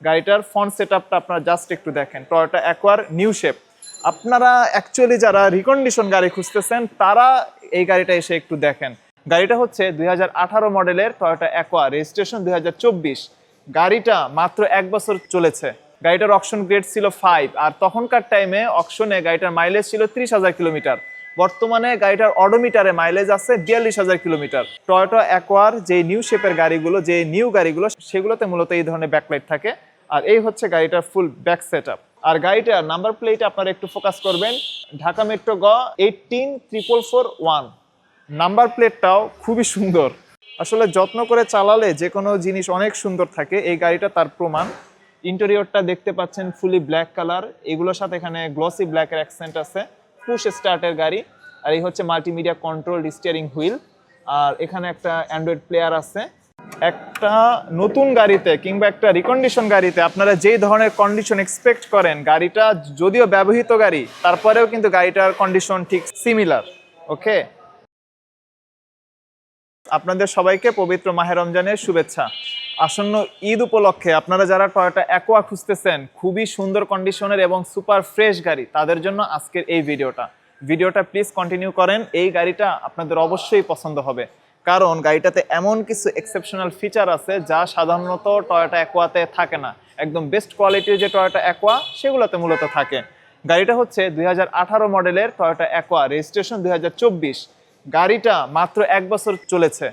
গাড়িটার ফ্রন্ট সেটআপটা আপনারা জাস্ট একটু দেখেন। Toyota acquire new shape. আপনারা অ্যাকচুয়ালি যারা রিকন্ডিশন গাড়ি খুঁজতেছেন তারা এই গাড়িটা এসে একটু দেখেন। গাড়িটা হচ্ছে 2018 মডেলের টয়োটা অ্যাকোয়ার, রেজিস্ট্রেশন 2024। গাড়িটা মাত্র 1 বছর চলেছে। গাড়িটার অকশন গ্রেড ছিল 5, আর তখনকার টাইমে অকশনে গাড়িটার মাইলেজ ছিল 30,000 কিলোমিটার। বর্তমানে গাড়িটার অডোমিটারে মাইলেজ আছে 42,000 কিলোমিটার। টয়োটা অ্যাকোয়ার যে নিউ শেপের গাড়িগুলো, যে নিউ গাড়িগুলো, সেগুলোতে মূলত এই ধরনের ব্যাকলাইট থাকে। আর এই হচ্ছে গাড়িটার ফুল ব্যাক সেটআপ। আর গাড়িটার নাম্বার প্লেটে আপনারা একটু ফোকাস করবেন, ঢাকা মেট্রো গ 18441। নাম্বার প্লেটটাও খুবই সুন্দর। আসলে যত্ন করে চালালে যে কোনো জিনিস অনেক সুন্দর থাকে, এই গাড়িটা তার প্রমাণ। ইন্টেরিয়রটা দেখতে পাচ্ছেন ফুলি ব্ল্যাক কালার, এগুলোর সাথে এখানে গ্লসি ব্ল্যাকের অ্যাকসেন্ট আছে। পুশ স্টার্টের গাড়ি। আর এই হচ্ছে মাল্টিমিডিয়া কন্ট্রোল স্টিয়ারিং হুইল। আর এখানে একটা অ্যান্ড্রয়েড প্লেয়ার আছে। একটা নতুন গাড়িতে কিংবা একটা রিকন্ডিশন গাড়িতে আপনারা যেই ধরনের কন্ডিশন এক্সপেক্ট করেন, গাড়িটা যদিও ব্যবহৃত গাড়ি, তারপরেও কিন্তু গাড়িটার কন্ডিশন ঠিক সিমিলার। ওকে, আপনাদের সবাইকে পবিত্র মাহে রমজানের শুভেচ্ছা। আসন্ন ঈদ উপলক্ষে আপনারা যারা টয়োটা অ্যাকোয়া খুঁজতেছেন, খুবই সুন্দর কন্ডিশনের এবং সুপার ফ্রেশ গাড়ি, তাদের জন্য আজকের এই ভিডিওটা প্লিজ কন্টিনিউ করেন। এই গাড়িটা আপনাদের অবশ্যই পছন্দ হবে, কারণ গাড়িটাতে এমন কিছু এক্সেপশনাল ফিচার আছে যা সাধারণত টয়োটা অ্যাকোয়াতে থাকে না। একদম বেস্ট কোয়ালিটির যে টয়োটা অ্যাকোয়া, সেগুলোতে মূলত থাকে। গাড়িটা হচ্ছে 2018 মডেলের টয়োটা অ্যাকোয়া, রেজিস্ট্রেশন 2024। গাড়িটা মাত্র 1 বছর চলেছে।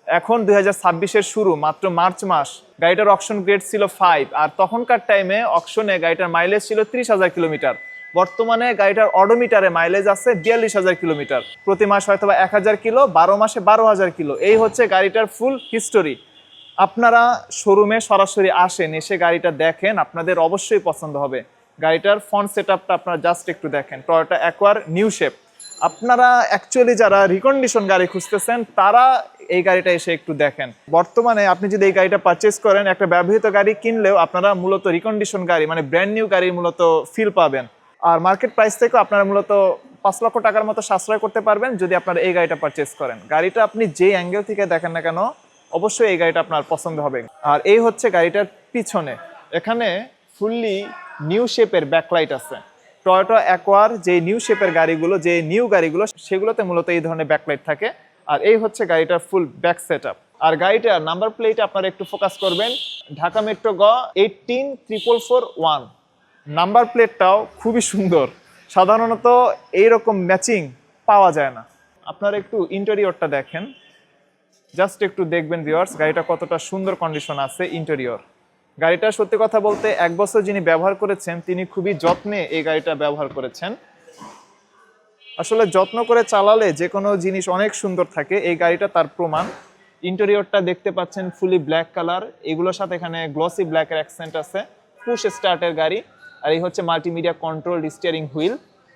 এখন 2026-এর শুরু, মাত্র মার্চ মাস। গাড়িটার অকশন গ্রেড ছিল 5, আর তখনকার টাইমে অকশনে গাড়িটার মাইলেজ ছিল 30,000 কিলোমিটার। বর্তমানে গাড়িটার অডোমিটারে মাইলেজ আছে 42,000 কিলোমিটার। প্রতি মাস হয়তো 1,000 কিলো, 12 মাসে 12,000 কিলো। এই হচ্ছে গাড়িটার ফুল হিস্টোরি। আপনারা শোরুমে সরাসরি আসেন, এসে গাড়িটা দেখেন, আপনাদের অবশ্যই পছন্দ হবে। গাড়িটার ফ্রন্ট সেটআপটা আপনারা জাস্ট একটু দেখেন। Toyota acquire new shape. আপনারা অ্যাকচুয়ালি যারা রিকন্ডিশন গাড়ি খুঁজতেছেন তারা এই গাড়িটা এসে একটু দেখেন। বর্তমানে আপনি যদি এই গাড়িটা পারচেস করেন, একটা ব্যবহৃত গাড়ি কিনলেও আপনারা মূলত রিকন্ডিশন গাড়ি মানে ব্র্যান্ড নিউ গাড়ির মূলত ফিল পাবেন। আর মার্কেট প্রাইস থেকেও আপনারা মূলত 5 লক্ষ টাকার মতো সাশ্রয় করতে পারবেন যদি আপনারা এই গাড়িটা পারচেস করেন। গাড়িটা আপনি যে অ্যাঙ্গেল থেকে দেখেন না কেন, অবশ্যই এই গাড়িটা আপনার পছন্দ হবে। আর এই হচ্ছে গাড়িটার পিছনে, এখানে ফুললি নিউ শেপের ব্যাকলাইট আছে। টয়োটা অ্যাকোয়ার যে নিউ শেপের গাড়িগুলো, যে নিউ গাড়িগুলো, সেগুলোতে মূলত এই ধরনের ব্যাকলাইট থাকে। আর এই হচ্ছে গাড়িটার ফুল ব্যাক সেটআপ। আর গাড়িটার নাম্বার প্লেটে আপনারা একটু ফোকাস করবেন, ঢাকা মেট্রো গ 18441। নাম্বার প্লেটটাও খুবই সুন্দর। সাধারণত এইরকম ম্যাচিং পাওয়া যায় না। আপনারা একটু ইন্টেরিয়রটা দেখেন, জাস্ট একটু দেখবেন ভিউয়ার্স, গাড়িটা কতটা সুন্দর কন্ডিশন আছে ইন্টেরিয়র। গাড়িটা সত্যি কথা বলতে 1 বছর যিনি ব্যবহার করেছেন, তিনি খুবই যত্নে এই গাড়িটা ব্যবহার করেছেন। আসলে যত্ন করে চালালে যে কোনো জিনিস অনেক সুন্দর থাকে, এই গাড়িটা তার প্রমাণ। ইন্টেরিয়রটা দেখতে পাচ্ছেন ফুলি ব্ল্যাক কালার, এগুলোর সাথে এখানে গ্লসি ব্ল্যাকের অ্যাকসেন্ট আছে। পুশ স্টার্টের গাড়ি। আর এই হচ্ছে মাল্টিমিডিয়া কন্ট্রোল স্টিয়ারিং হুইল।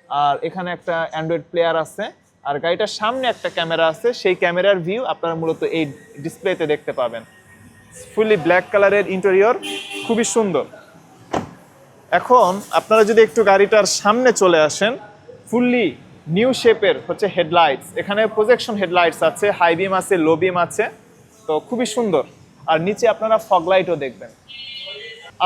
আর এখানে একটা অ্যান্ড্রয়েড প্লেয়ার আছে। আর গাড়িটার সামনে একটা ক্যামেরা আছে, সেই ক্যামেরার ভিউ আপনারা মূলত এই ডিসপ্লেতে দেখতে পাবেন। ফুলি ব্ল্যাক কালারের ইন্টেরিয়র, খুবই সুন্দর। এখন আপনারা যদি একটু গাড়িটার সামনে চলে আসেন, ফুললি নিউ শেপের হচ্ছে হেডলাইটস। এখানে প্রজেকশন হেডলাইটস আছে, হাই বিম আছে, লো বিম আছে, তো খুবই সুন্দর। আর নিচে আপনারা ফগ লাইটও দেখবেন।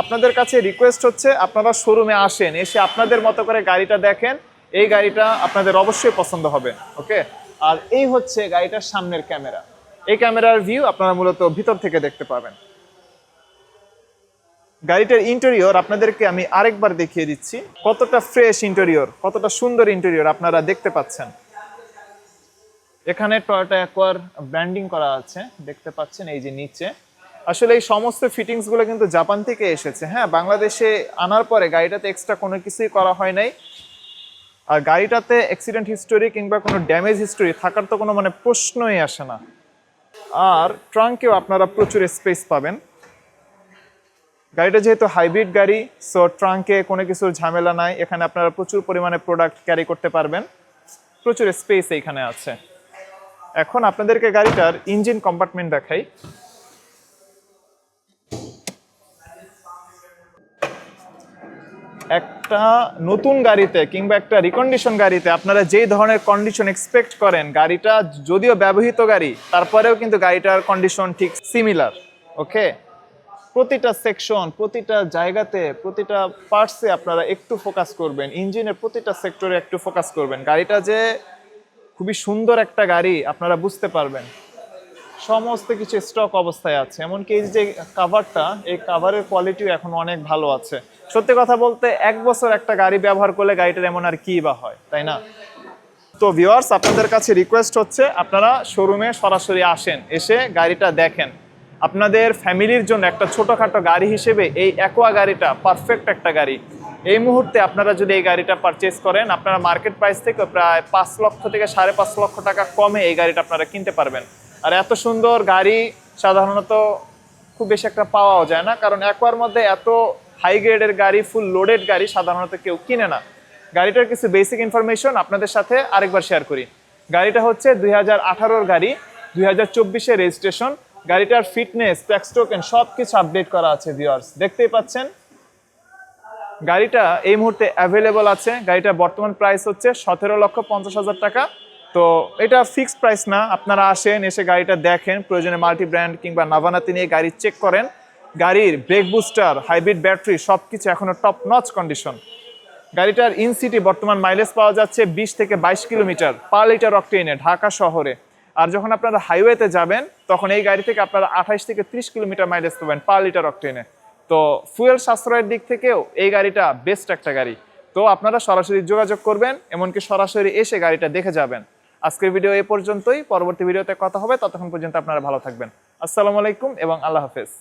আপনাদের কাছে রিকোয়েস্ট হচ্ছে আপনারা শোরুমে আসেন, এসে আপনাদের মতো করে গাড়িটা দেখেন। এই গাড়িটা আপনাদের অবশ্যই পছন্দ হবে। ওকে, আর এই হচ্ছে গাড়িটার সামনের ক্যামেরা। এই ক্যামেরার ভিউ আপনারা মূলত ভিতর থেকে দেখতে পাবেন। গাড়িটার ইন্টেরিয়র আপনাদেরকে আমি আরেকবার দেখিয়ে দিচ্ছি, কতটা ফ্রেশ ইন্টেরিয়র, কতটা সুন্দর ইন্টেরিয়র আপনারা দেখতে পাচ্ছেন। এখানে টয়োটা অ্যাকোয়ার ব্র্যান্ডিং করা আছে, দেখতে পাচ্ছেন এই যে নিচে। আসলে এই সমস্ত ফিটিংসগুলো কিন্তু জাপান থেকে এসেছে। হ্যাঁ, বাংলাদেশে আনার পরে গাড়িটাতে এক্সট্রা কোনো কিছুই করা হয় নাই। আর গাড়িটাতে অ্যাক্সিডেন্ট হিস্টোরি কিংবা কোনো ড্যামেজ হিস্টোরি থাকার তো কোনো প্রশ্নই আসে না। আর ট্রাঙ্কেও আপনারা প্রচুর স্পেস পাবেন। গাড়িটা যেহেতু হাইব্রিড গাড়ি, সো ট্রাঙ্কে কোনো কিছুর ঝামেলা নাই। এখানে আপনারা প্রচুর পরিমাণে প্রোডাক্ট ক্যারি করতে পারবেন, প্রচুর স্পেস এইখানে আছে। এখন আপনাদেরকে গাড়িটার ইঞ্জিন কম্পার্টমেন্ট দেখাই। একটা নতুন গাড়িতে কিংবা একটা রিকন্ডিশন গাড়িতে আপনারা যেই ধরনের কন্ডিশন এক্সপেক্ট করেন, গাড়িটা যদিও ব্যবহৃত গাড়ি, তারপরেও কিন্তু গাড়িটার কন্ডিশন ঠিক সিমিলার। ওকে, প্রতিটা সেকশন, প্রতিটা জায়গাতে, প্রতিটা পার্টসে আপনারা একটু ফোকাস করবেন, ইঞ্জিনের প্রতিটা সেক্টরে একটু ফোকাস করবেন। গাড়িটা যে খুবই সুন্দর একটা গাড়ি আপনারা বুঝতে পারবেন। সমস্ত কিছু স্টক অবস্থায় আছে, এমনকি এই যে কাভারটা, এই কাভারের কোয়ালিটিও এখন অনেক ভালো আছে। সত্যি কথা বলতে 1 বছর একটা গাড়ি ব্যবহার করলে গাড়িটার এমন আর কি বা হয়, তাই না? তো ভিউয়ার্স, আপনাদের কাছে রিকোয়েস্ট হচ্ছে আপনারা শোরুমে সরাসরি আসেন, এসে গাড়িটা দেখেন। আপনাদের ফ্যামিলির জন্য একটা ছোটোখাটো গাড়ি হিসেবে এই অ্যাকোয়া গাড়িটা পারফেক্ট একটা গাড়ি। এই মুহূর্তে আপনারা যদি এই গাড়িটা পারচেস করেন, আপনারা মার্কেট প্রাইস থেকে প্রায় 5 লক্ষ থেকে 5.5 লক্ষ টাকা কমে এই গাড়িটা আপনারা কিনতে পারবেন। আর এত সুন্দর গাড়ি সাধারণত খুব বেশি একটা পাওয়াও যায় না, কারণ অ্যাকোয়ার মধ্যে এত হাই গ্রেডের গাড়ি, ফুল লোডেড গাড়ি সাধারণত কেউ কিনে না। গাড়িটার কিছু বেসিক ইনফরমেশন আপনাদের সাথে আরেকবার শেয়ার করি। গাড়িটা হচ্ছে 2018-র গাড়ি, 2024-এর রেজিস্ট্রেশন। গাড়িটার ফিটনেস, ট্যাক্স টোকেন সব কিছু আপডেট করা আছে ভিউয়ার্স, দেখতেই পাচ্ছেন। গাড়িটা এই মুহূর্তে অ্যাভেলেবল আছে। গাড়িটার বর্তমান প্রাইস হচ্ছে 17,50,000 টাকা। তো এটা ফিক্সড প্রাইস না, আপনারা আসেন, এসে গাড়িটা দেখেন, প্রয়োজনে মাল্টি ব্র্যান্ড কিংবা নাভানাতে নিয়ে গাড়ি চেক করেন। গাড়ির ব্রেক বুস্টার, হাইব্রিড ব্যাটারি সব কিছু এখনও টপ নচ কন্ডিশন। গাড়িটার ইন সিটি বর্তমান মাইলেজ পাওয়া যাচ্ছে 20 থেকে 22 কিলোমিটার পার লিটার অক্টেনে ঢাকা শহরে। আর যখন আপনারা হাইওয়েতে যাবেন তখন এই গাড়ি থেকে আপনারা 28 থেকে 30 কিলোমিটার মাইলেজ পাবেন পার লিটার অক্টেনে। তো ফুয়েল সাশ্রয়ের দিক থেকেও এই গাড়িটা বেস্ট একটা গাড়ি। তো আপনারা সরাসরি যোগাযোগ করবেন, এমনকি সরাসরি এসে গাড়িটা দেখে যাবেন। আজকের ভিডিও এ পর্যন্তই, পরবর্তী ভিডিওতে কথা হবে, ততক্ষণ পর্যন্ত আপনারা ভালো থাকবেন। আসসালামু আলাইকুম এবং আল্লাহ হাফেজ।